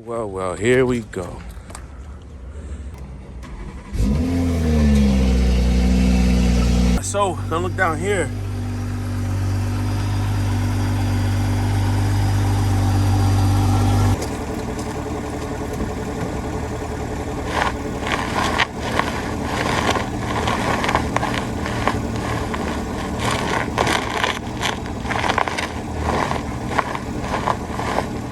Well, here we go. So, gonna look down here.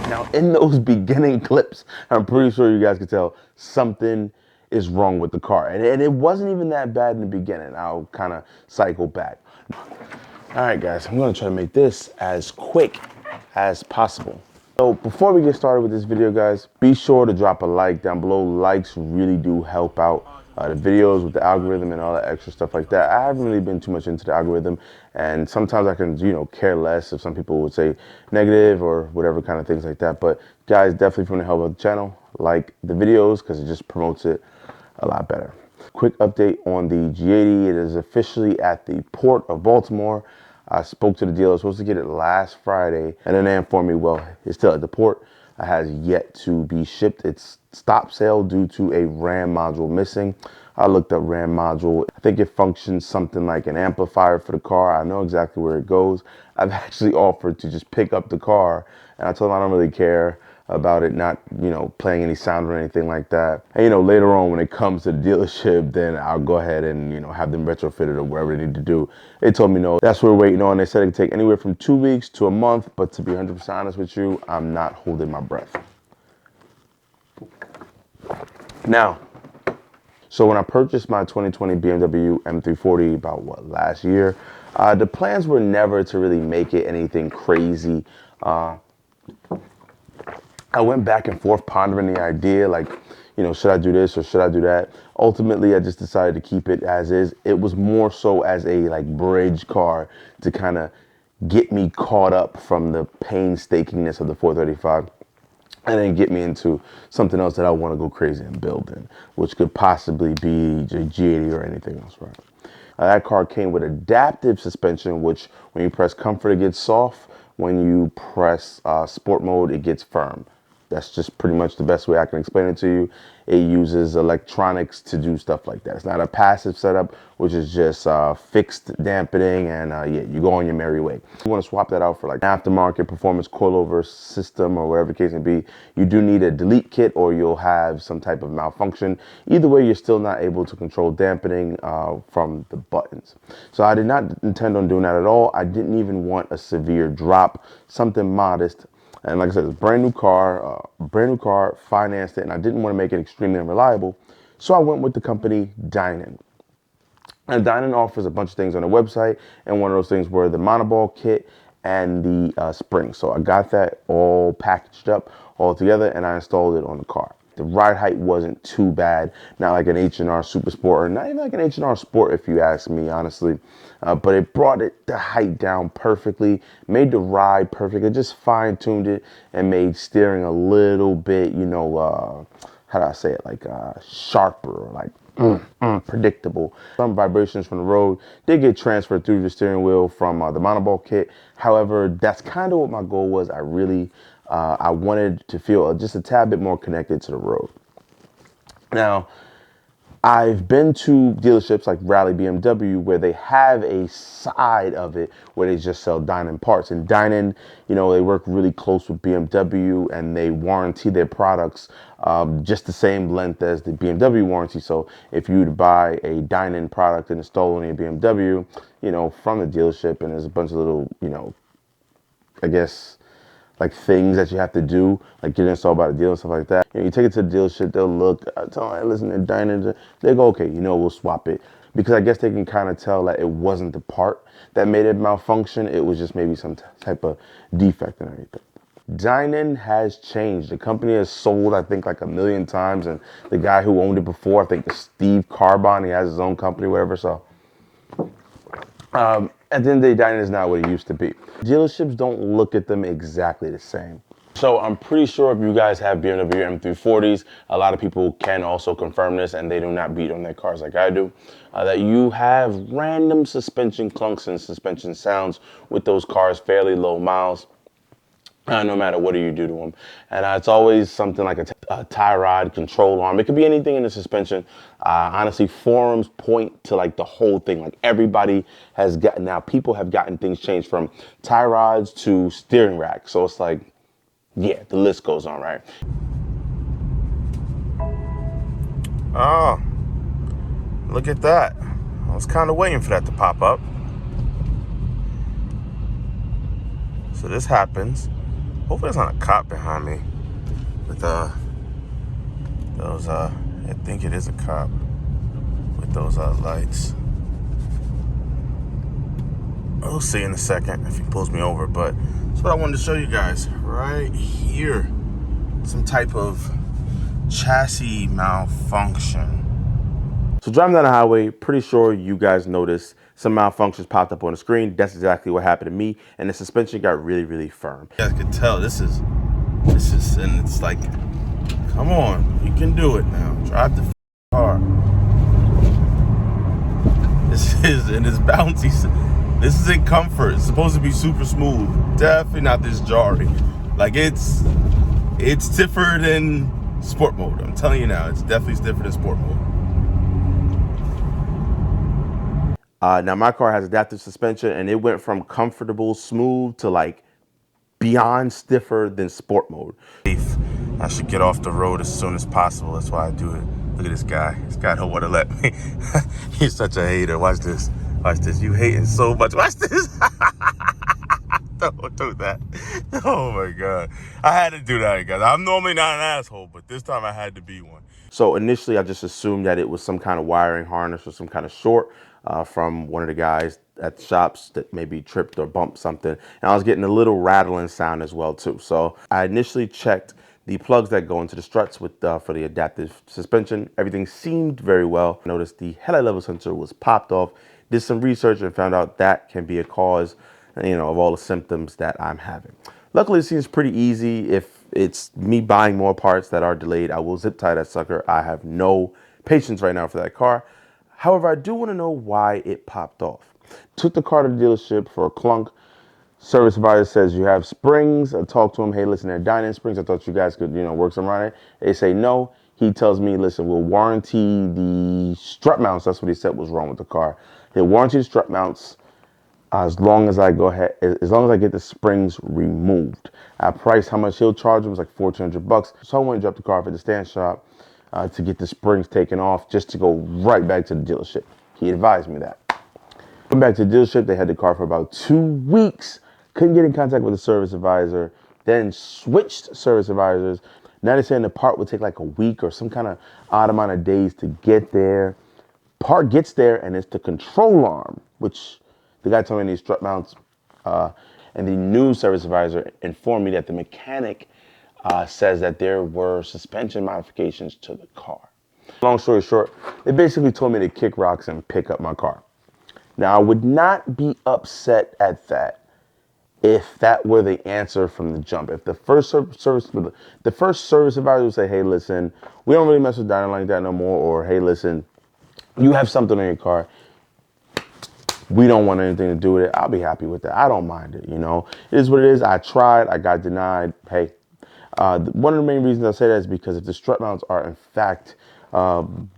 Now, in those beginning clips, I'm pretty sure you guys could tell something is wrong with the car. And it wasn't even that bad in the beginning. I'll kind of cycle back. All right, guys, I'm gonna try to make this as quick as possible. So before we get started with this video, guys, be sure to drop a like down below. Likes really do help out the videos with the algorithm and all that extra stuff like that. I haven't really been too much into the algorithm, and sometimes I can, care less if some people would say negative or whatever kind of things like that. But guys, definitely from the help of the channel, like the videos because it just promotes it a lot better. Quick update on the G80. It is officially at the Port of Baltimore. I spoke to the dealer. I was supposed to get it last Friday, and then they informed me, well, it's still at the port. It has yet to be shipped. It's stop sale due to a RAM module missing. I looked up RAM module. I think it functions something like an amplifier for the car. I know exactly where it goes. I've actually offered to just pick up the car, and I told them I don't really care about it not, playing any sound or anything like that. And, later on when it comes to the dealership, then I'll go ahead and, have them retrofitted or whatever they need to do. They told me no, that's what we're waiting on. They said it could take anywhere from 2 weeks to a month, but to be 100% honest with you, I'm not holding my breath. Now, so when I purchased my 2020 BMW M340 about last year, the plans were never to really make it anything crazy. I went back and forth pondering the idea, like, should I do this or should I do that? Ultimately, I just decided to keep it as is. It was more so as a bridge car to kind of get me caught up from the painstakingness of the 435 and then get me into something else that I want to go crazy and build in, which could possibly be G80 or anything else, right? That car came with adaptive suspension, which when you press comfort, it gets soft. When you press sport mode, it gets firm. That's just pretty much the best way I can explain it to you. It uses electronics to do stuff like that. It's not a passive setup, which is just fixed dampening, and yeah, you go on your merry way. If you want to swap that out for like an aftermarket performance coilover system or whatever the case may be, you do need a delete kit or you'll have some type of malfunction. Either way, you're still not able to control dampening from the buttons. So I did not intend on doing that at all. I didn't even want a severe drop, something modest. And like I said, it's a brand new car, financed it, and I didn't want to make it extremely unreliable. So I went with the company Dynon. And Dynon offers a bunch of things on the website, and one of those things were the monoball kit and the spring. So I got that all packaged up all together, and I installed it on the car. The ride height wasn't too bad, not like an H&R Super Sport, or not even like an H&R Sport if you ask me, honestly. But it brought the height down perfectly, made the ride perfect. It just fine-tuned it and made steering a little bit, how do I say it, like sharper, or like predictable. Some vibrations from the road did get transferred through the steering wheel from the monoball kit. However, that's kind of what my goal was. I wanted to feel just a tad bit more connected to the road. Now, I've been to dealerships like Rally BMW where they have a side of it where they just sell Dynon parts. And Dynon, they work really close with BMW and they warranty their products just the same length as the BMW warranty. So if you would buy a Dynon product and install it on your BMW, from the dealership, and there's a bunch of little, I guess, like things that you have to do, like get installed by the dealer and stuff like that. You take it to the dealership, they'll look, tell them, hey, listen, they're Dynon. They go, okay, we'll swap it. Because I guess they can kind of tell that it wasn't the part that made it malfunction. It was just maybe some type of defect and everything. Dynon has changed. The company has sold, I think, like 1 million times. And the guy who owned it before, I think Steve Carbon, he has his own company, whatever. So at the end of the day, Dynon is not what it used to be. Dealerships don't look at them exactly the same. So I'm pretty sure if you guys have BMW M340s, a lot of people can also confirm this, and they do not beat on their cars like I do, that you have random suspension clunks and suspension sounds with those cars, fairly low miles. no matter what you do to them. And it's always something like a tie rod, control arm. It could be anything in the suspension. Honestly, forums point to like the whole thing. Like everybody has gotten, now people have gotten things changed from tie rods to steering rack. So it's like, yeah, the list goes on, right? Oh, look at that. I was kind of waiting for that to pop up. So this happens. Hopefully there's not a cop behind me with those I think it is a cop with those lights. We'll see in a second if he pulls me over, but that's what I wanted to show you guys right here. Some type of chassis malfunction. So driving down the highway, pretty sure you guys noticed some malfunctions popped up on the screen. That's exactly what happened to me, and the suspension got really, really firm. You guys can tell this is, and it's like, come on, you can do it now. Drive the car. And it's bouncy. This is in comfort. It's supposed to be super smooth. Definitely not this jarring. Like it's stiffer than sport mode. I'm telling you now, it's definitely stiffer than sport mode. Now my car has adaptive suspension, and it went from comfortable, smooth to like beyond stiffer than sport mode. I should get off the road as soon as possible. That's why I do it. Look at this guy. This guy don't want to let me. He's such a hater. Watch this. Watch this. You hating so much. Watch this. Don't do that. Oh my God. I had to do that, guys. I'm normally not an asshole, but this time I had to be one. So initially I just assumed that it was some kind of wiring harness or some kind of short from one of the guys at the shops that maybe tripped or bumped something. And I was getting a little rattling sound as well too. So I initially checked the plugs that go into the struts with for the adaptive suspension. Everything seemed very well. Noticed the headlight level sensor was popped off. Did some research and found out that can be a cause, you know, of all the symptoms that I'm having. Luckily, it seems pretty easy. If it's me buying more parts that are delayed, I will zip tie that sucker. I have no patience right now for that car. However, I do want to know why it popped off. Took the car to the dealership for a clunk. Service advisor says you have springs. I talked to him, hey, listen, they're dying springs. I thought you guys could, you know, work some on it. They say no. He tells me, listen, we'll warranty the strut mounts. That's what he said was wrong with the car. He'll warranty the strut mounts as long as I go ahead, as long as I get the springs removed. I priced how much he'll charge him was like $1,400. So I went and dropped the car off at the stand shop to get the springs taken off, just to go right back to the dealership. He advised me that. Went back to the dealership. They had the car for about 2 weeks. Couldn't get in contact with the service advisor. Then switched service advisors. Now they're saying the part would take like a week or some kind of odd amount of days to get there. Part gets there and it's the control arm, which the guy told me these strut mounts, and the new service advisor informed me that the mechanic says that there were suspension modifications to the car. Long story short, they basically told me to kick rocks and pick up my car. Now, I would not be upset at that if that were the answer from the jump. If the first service advisor would say, hey, listen, we don't really mess with dyno like that no more, or hey, listen, you have something on your car, we don't want anything to do with it, I'll be happy with that. I don't mind it, you know. It is what it is. I tried, I got denied. Hey, one of the main reasons I say that is because if the strut mounts are in fact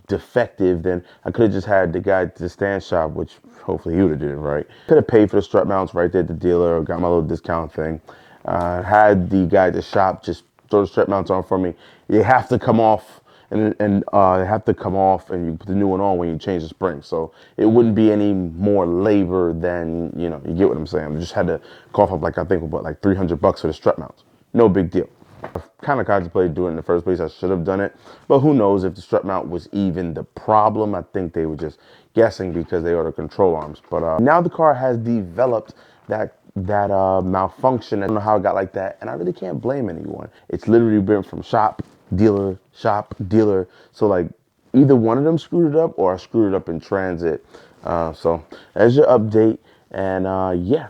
defective, then I could have just had the guy at the stand shop, which hopefully he would have did it right. Could have paid for the strut mounts right there at the dealer, or got my little discount thing. Had the guy at the shop just throw the strut mounts on for me. You have to come off, and have to come off, and you put the new one on when you change the spring. So it wouldn't be any more labor than, you know, you get what I'm saying. I just had to cough up like, I think about like $300 for the strut mounts. No big deal. I kind of contemplated doing it in the first place. I should have done it, but who knows if the strut mount was even the problem. I think they were just guessing because they are the control arms. But now the car has developed that malfunction. I don't know how it got like that, and I really can't blame anyone. It's literally been from shop, dealer, shop, dealer. So like either one of them screwed it up, or I screwed it up in transit. So that's your update, and yeah.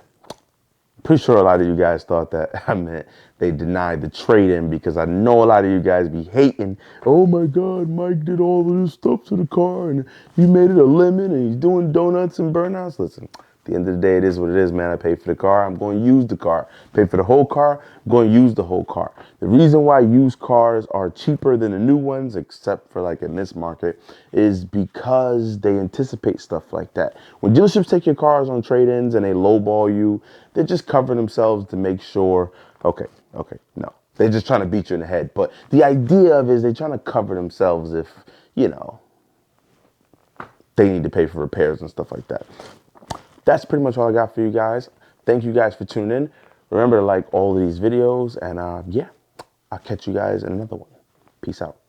Pretty sure a lot of you guys thought that I meant they denied the trade-in, because I know a lot of you guys be hating. Oh my God, Mike did all of this stuff to the car and he made it a lemon and he's doing donuts and burnouts. Listen, At the end of the day, it is what it is, man. I paid for the car. I'm going to use the car. Pay for the whole car. I'm going to use the whole car. The reason why used cars are cheaper than the new ones, except for like in this market, is because they anticipate stuff like that. When dealerships take your cars on trade-ins and they lowball you, they're just covering themselves to make sure, okay, no. They're just trying to beat you in the head. But the idea of it is they're trying to cover themselves if, you know, they need to pay for repairs and stuff like that. That's pretty much all I got for you guys. Thank you guys for tuning in. Remember to like all of these videos, and yeah, I'll catch you guys in another one. Peace out.